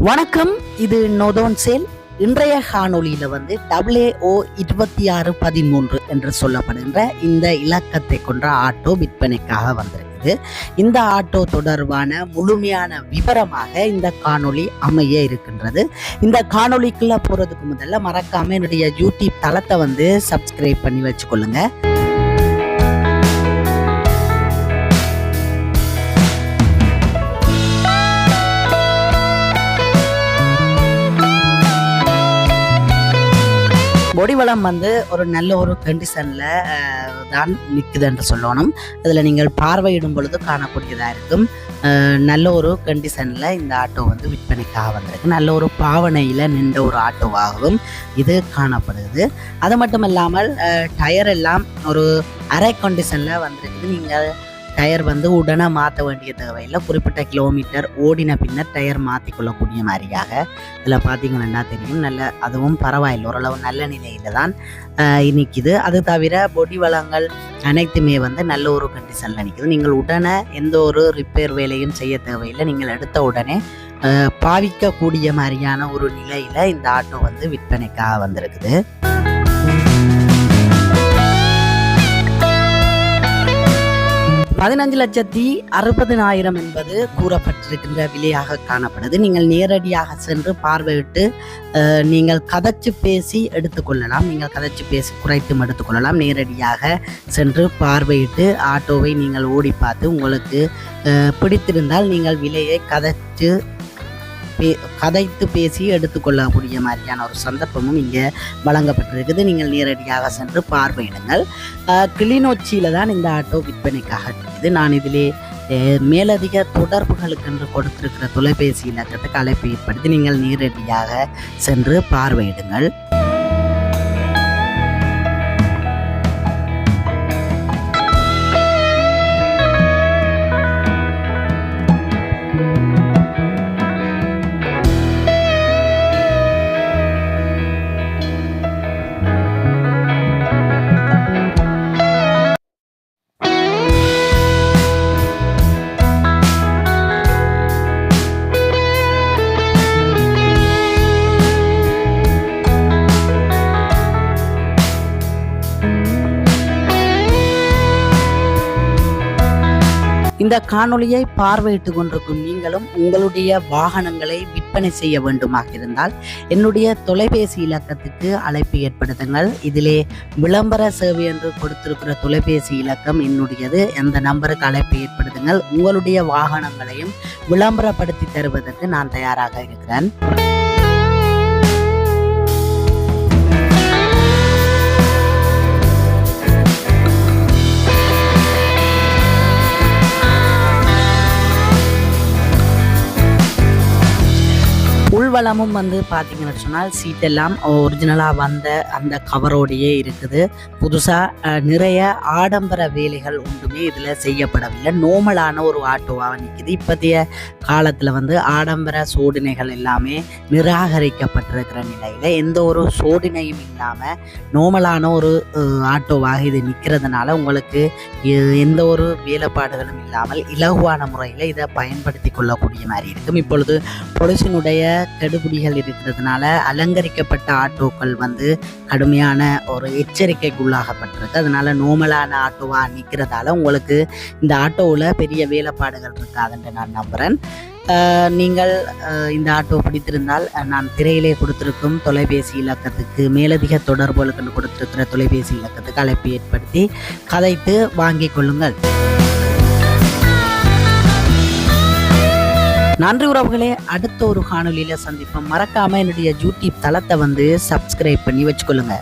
வணக்கம், இது நொதோன் சேல். இன்றைய காணொலியில WAO 2613 என்று சொல்லப்படுகின்ற இந்த இலக்கத்தை கொண்ட ஆட்டோ விற்பனைக்காக வந்திருக்குது. இந்த ஆட்டோ தொடர்பான முழுமையான விவரமாக இந்த காணொலி அமைய இருக்கின்றது. இந்த காணொலிக்குள்ள போறதுக்கு முதல்ல மறக்காம என்னுடைய யூடியூப் தளத்தை சப்ஸ்கிரைப் பண்ணி வச்சுக்கொள்ளுங்க. பொடிவளம் ஒரு நல்ல ஒரு கண்டிஷனில் தான் நிற்குது என்று சொல்லணும். அதில் நீங்கள் பார்வையிடும் பொழுது காணக்கூடியதாக இருக்கும். நல்ல ஒரு கண்டிஷனில் இந்த ஆட்டோ விற்பனைக்காக வந்திருக்கு. நல்ல ஒரு பாவனையில் நின்ற ஒரு ஆட்டோவாகவும் இது காணப்படுது. அது மட்டும் இல்லாமல் டயர் எல்லாம் ஒரு அரை கண்டிஷனில் வந்திருக்குது. நீங்கள் டயர் உடனே மாற்ற வேண்டிய தேவையில்லை. குறிப்பிட்ட கிலோமீட்டர் ஓடின பின்னர் டயர் மாற்றிக்கொள்ளக்கூடிய மாதிரியாக இதில் பார்த்தீங்கன்னா தெரியும். அதுவும் பரவாயில்லை, ஓரளவு நல்ல நிலையில் தான் நிற்கிது. அது தவிர பொடி வளங்கள் அனைத்துமே நல்ல ஒரு கண்டிஷனில் நிற்கிது. நீங்கள் உடனே எந்த ஒரு ரிப்பேர் வேலையும் செய்ய தேவையில்லை. நீங்கள் எடுத்த உடனே பாவிக்கக்கூடிய மாதிரியான ஒரு நிலையில் இந்த ஆட்டோ விற்பனைக்காக வந்திருக்குது. 15,60,000 என்பது கூறப்பட்டிருக்கின்ற விலையாக காணப்படுது. நீங்கள் நேரடியாக சென்று பார்வையிட்டு நீங்கள் கதைச்சு பேசி எடுத்துக்கொள்ளலாம். நீங்கள் கதைச்சு பேசி குறைத்தும் எடுத்துக்கொள்ளலாம். நேரடியாக சென்று பார்வையிட்டு ஆட்டோவை நீங்கள் ஓடி பார்த்து உங்களுக்கு பிடித்திருந்தால் நீங்கள் விலையை கதைத்து பேசி எடுத்துக்கொள்ளக்கூடிய மாதிரியான ஒரு சந்தர்ப்பமும் இங்கே வழங்கப்பட்டிருக்குது. நீங்கள் நேரடியாக சென்று பார்வையிடுங்கள். கிளிநொச்சியில் தான் இந்த ஆட்டோ விற்பனைக்காக இருக்குது. நான் இதிலே மேலதிக தொடர்புகளுக்கு என்று கொடுத்திருக்கிற தொலைபேசி இலக்கத்துக்கு அழைப்பு ஏற்படுத்தி நீங்கள் நேரடியாக சென்று பார்வையிடுங்கள். இந்த காணொலியை பார்வையிட்டு கொண்டிருக்கும் நீங்களும் உங்களுடைய வாகனங்களை விற்பனை செய்ய வேண்டுமாக இருந்தால் என்னுடைய தொலைபேசி இலக்கத்துக்கு அழைப்பு ஏற்படுத்துங்கள். இதிலே விளம்பர சேவை என்று கொடுத்திருக்கிற தொலைபேசி இலக்கம் என்னுடையது. அந்த நம்பருக்கு அழைப்பு ஏற்படுத்துங்கள். உங்களுடைய வாகனங்களையும் விளம்பரப்படுத்தி தருவதற்கு நான் தயாராக இருக்கிறேன். உள்வளமும் பார்த்தீங்கன்னு சொன்னால் சீட்டெல்லாம் ஒரிஜினலாக வந்த அந்த கவரோடையே இருக்குது. புதுசாக நிறைய ஆடம்பர வேலைகள் ஒன்றுமே இதில் செய்யப்படவில்லை. நோமலான ஒரு ஆட்டோவாக நிற்கிது. இப்போதைய காலத்தில் ஆடம்பர சோதனைகள் எல்லாமே நிராகரிக்கப்பட்டிருக்கிற நிலையில் எந்த ஒரு சோதனையும் இல்லாமல் நோமலான ஒரு ஆட்டோவாக இது நிற்கிறதுனால உங்களுக்கு எந்த ஒரு வேலைப்பாடுகளும் இல்லாமல் இலகுவான முறையில் இதை பயன்படுத்தி கொள்ளக்கூடிய மாதிரி இருக்கும். இப்பொழுது பொலிசினுடைய கெடுபிடிகள் இருக்கிறதுனால அலங்கரிக்கப்பட்ட ஆட்டோக்கள் கடுமையான ஒரு எச்சரிக்கைக்குள்ளாகப்பட்டிருக்கு. அதனால நோமலான ஆட்டோவாக நிற்கிறதால உங்களுக்கு இந்த ஆட்டோவில் பெரிய வேலைப்பாடுகள் இருக்காதுன்னு நான் நம்புகிறேன். நீங்கள் இந்த ஆட்டோ பிடித்திருந்தால் நான் திரையிலே கொடுத்திருக்கும் தொலைபேசி இலக்கத்துக்கு மேலதிக தொடர்புகளுக்கு கொடுத்திருக்கிற தொலைபேசி இலக்கத்துக்கு அழைப்பு ஏற்படுத்தி கதைத்து வாங்கிக் கொள்ளுங்கள். நன்றி உறவுகளே. அடுத்த ஒரு காணொலியில சந்திப்போம். மறக்காம என்னுடைய யூடியூப் தளத்தை சப்ஸ்கிரைப் பண்ணி வச்சுக்கொள்ளுங்க.